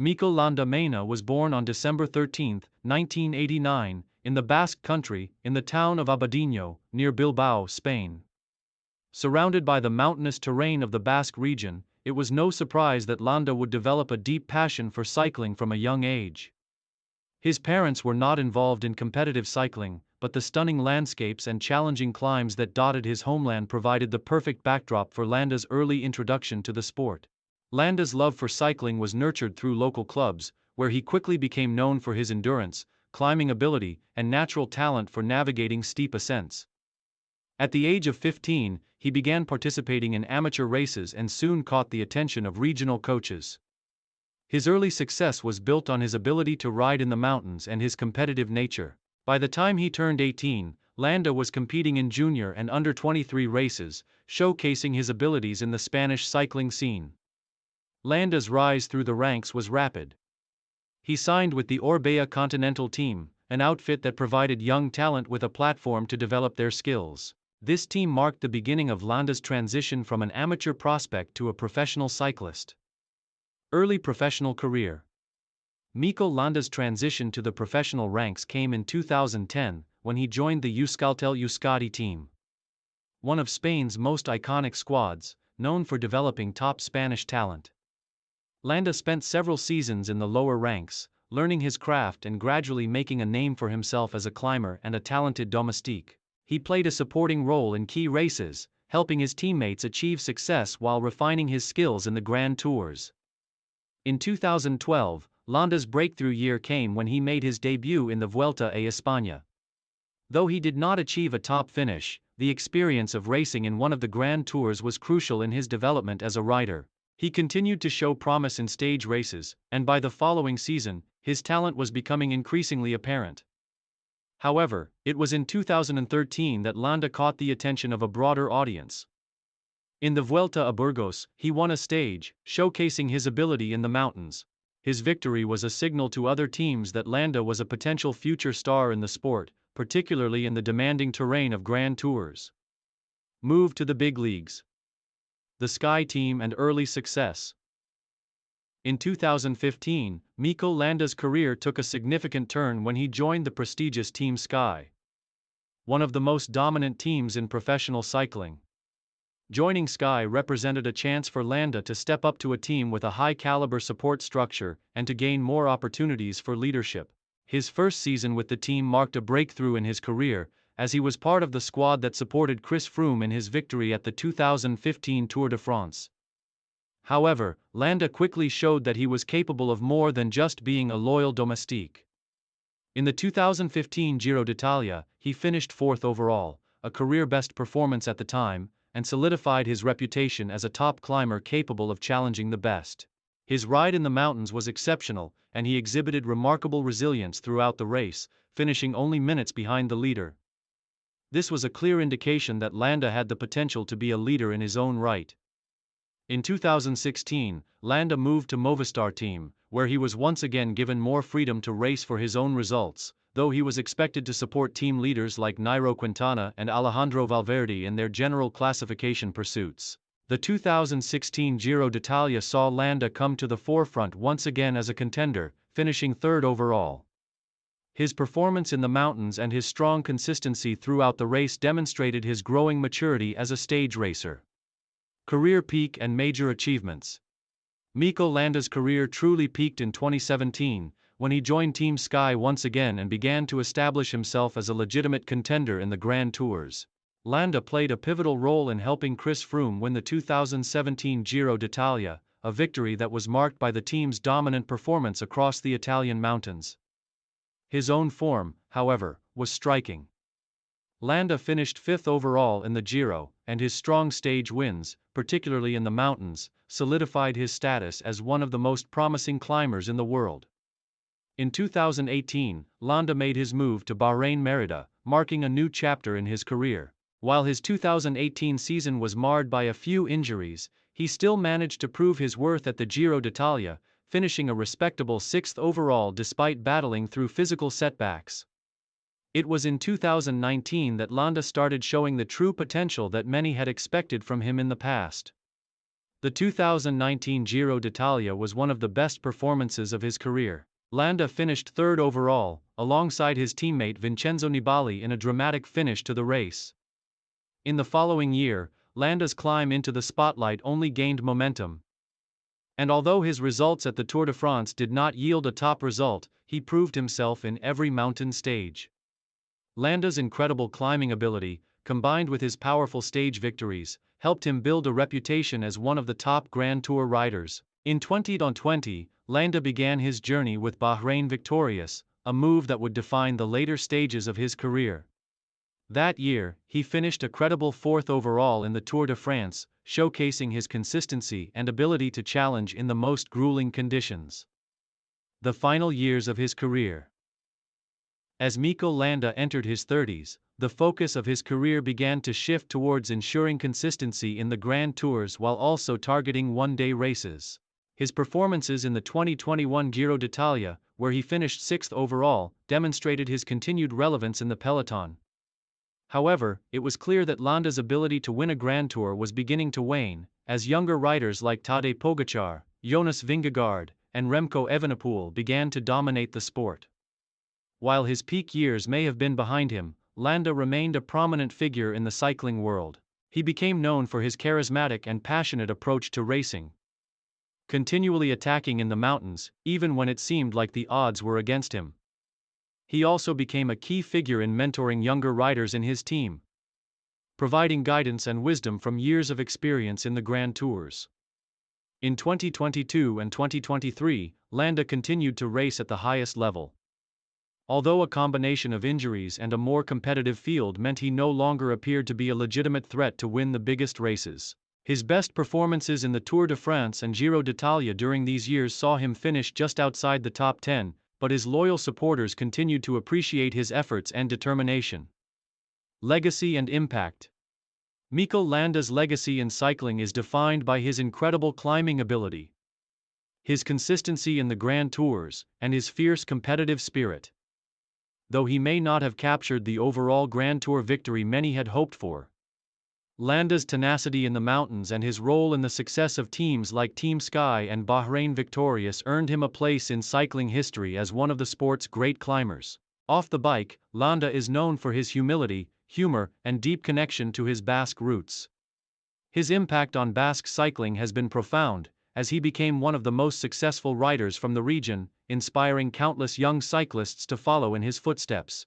Mikel Landa Meana was born on December 13, 1989, in the Basque Country, in the town of Abadiño, near Bilbao, Spain. Surrounded by the mountainous terrain of the Basque region, it was no surprise that Landa would develop a deep passion for cycling from a young age. His parents were not involved in competitive cycling, but the stunning landscapes and challenging climbs that dotted his homeland provided the perfect backdrop for Landa's early introduction to the sport. Landa's love for cycling was nurtured through local clubs, where he quickly became known for his endurance, climbing ability, and natural talent for navigating steep ascents. At the age of 15, he began participating in amateur races and soon caught the attention of regional coaches. His early success was built on his ability to ride in the mountains and his competitive nature. By the time he turned 18, Landa was competing in junior and under-23 races, showcasing his abilities in the Spanish cycling scene. Landa's rise through the ranks was rapid. He signed with the Orbea Continental Team, an outfit that provided young talent with a platform to develop their skills. This team marked the beginning of Landa's transition from an amateur prospect to a professional cyclist. Early professional career. Mikel Landa's transition to the professional ranks came in 2010, when he joined the Euskaltel Euskadi team. One of Spain's most iconic squads, known for developing top Spanish talent. Landa spent several seasons in the lower ranks, learning his craft and gradually making a name for himself as a climber and a talented domestique. He played a supporting role in key races, helping his teammates achieve success while refining his skills in the Grand Tours. In 2012, Landa's breakthrough year came when he made his debut in the Vuelta a España. Though he did not achieve a top finish, the experience of racing in one of the Grand Tours was crucial in his development as a rider. He continued to show promise in stage races, and by the following season, his talent was becoming increasingly apparent. However, it was in 2013 that Landa caught the attention of a broader audience. In the Vuelta a Burgos, he won a stage, showcasing his ability in the mountains. His victory was a signal to other teams that Landa was a potential future star in the sport, particularly in the demanding terrain of Grand Tours. Move to the big leagues. The Sky Team and early success. In 2015, Mikel Landa's career took a significant turn when he joined the prestigious Team Sky, one of the most dominant teams in professional cycling. Joining Sky represented a chance for Landa to step up to a team with a high-caliber support structure and to gain more opportunities for leadership. His first season with the team marked a breakthrough in his career, as he was part of the squad that supported Chris Froome in his victory at the 2015 Tour de France. However, Landa quickly showed that he was capable of more than just being a loyal domestique. In the 2015 Giro d'Italia, he finished fourth overall, a career-best performance at the time, and solidified his reputation as a top climber capable of challenging the best. His ride in the mountains was exceptional, and he exhibited remarkable resilience throughout the race, finishing only minutes behind the leader. This was a clear indication that Landa had the potential to be a leader in his own right. In 2016, Landa moved to Movistar team, where he was once again given more freedom to race for his own results, though he was expected to support team leaders like Nairo Quintana and Alejandro Valverde in their general classification pursuits. The 2016 Giro d'Italia saw Landa come to the forefront once again as a contender, finishing third overall. His performance in the mountains and his strong consistency throughout the race demonstrated his growing maturity as a stage racer. Career peak and major achievements. Mikel Landa's career truly peaked in 2017, when he joined Team Sky once again and began to establish himself as a legitimate contender in the Grand Tours. Landa played a pivotal role in helping Chris Froome win the 2017 Giro d'Italia, a victory that was marked by the team's dominant performance across the Italian mountains. His own form, however, was striking. Landa finished fifth overall in the Giro, and his strong stage wins, particularly in the mountains, solidified his status as one of the most promising climbers in the world. In 2018, Landa made his move to Bahrain Merida, marking a new chapter in his career. While his 2018 season was marred by a few injuries, he still managed to prove his worth at the Giro d'Italia, finishing a respectable sixth overall despite battling through physical setbacks. It was in 2019 that Landa started showing the true potential that many had expected from him in the past. The 2019 Giro d'Italia was one of the best performances of his career. Landa finished third overall, alongside his teammate Vincenzo Nibali in a dramatic finish to the race. In the following year, Landa's climb into the spotlight only gained momentum. And although his results at the Tour de France did not yield a top result, he proved himself in every mountain stage. Landa's incredible climbing ability, combined with his powerful stage victories, helped him build a reputation as one of the top Grand Tour riders. In 2020, Landa began his journey with Bahrain Victorious, a move that would define the later stages of his career. That year, he finished a credible fourth overall in the Tour de France, showcasing his consistency and ability to challenge in the most grueling conditions. The final years of his career. As Mikel Landa entered his 30s, the focus of his career began to shift towards ensuring consistency in the Grand Tours while also targeting one-day races. His performances in the 2021 Giro d'Italia, where he finished 6th overall, demonstrated his continued relevance in the peloton. However, it was clear that Landa's ability to win a Grand Tour was beginning to wane, as younger riders like Tadej Pogačar, Jonas Vingegaard, and Remco Evenepoel began to dominate the sport. While his peak years may have been behind him, Landa remained a prominent figure in the cycling world. He became known for his charismatic and passionate approach to racing, continually attacking in the mountains, even when it seemed like the odds were against him. He also became a key figure in mentoring younger riders in his team, providing guidance and wisdom from years of experience in the Grand Tours. In 2022 and 2023, Landa continued to race at the highest level. Although a combination of injuries and a more competitive field meant he no longer appeared to be a legitimate threat to win the biggest races, his best performances in the Tour de France and Giro d'Italia during these years saw him finish just outside the top 10, but his loyal supporters continued to appreciate his efforts and determination. Legacy and impact. Mikel Landa's legacy in cycling is defined by his incredible climbing ability, his consistency in the Grand Tours, and his fierce competitive spirit. Though he may not have captured the overall Grand Tour victory many had hoped for, Landa's tenacity in the mountains and his role in the success of teams like Team Sky and Bahrain Victorious earned him a place in cycling history as one of the sport's great climbers. Off the bike, Landa is known for his humility, humor, and deep connection to his Basque roots. His impact on Basque cycling has been profound, as he became one of the most successful riders from the region, inspiring countless young cyclists to follow in his footsteps.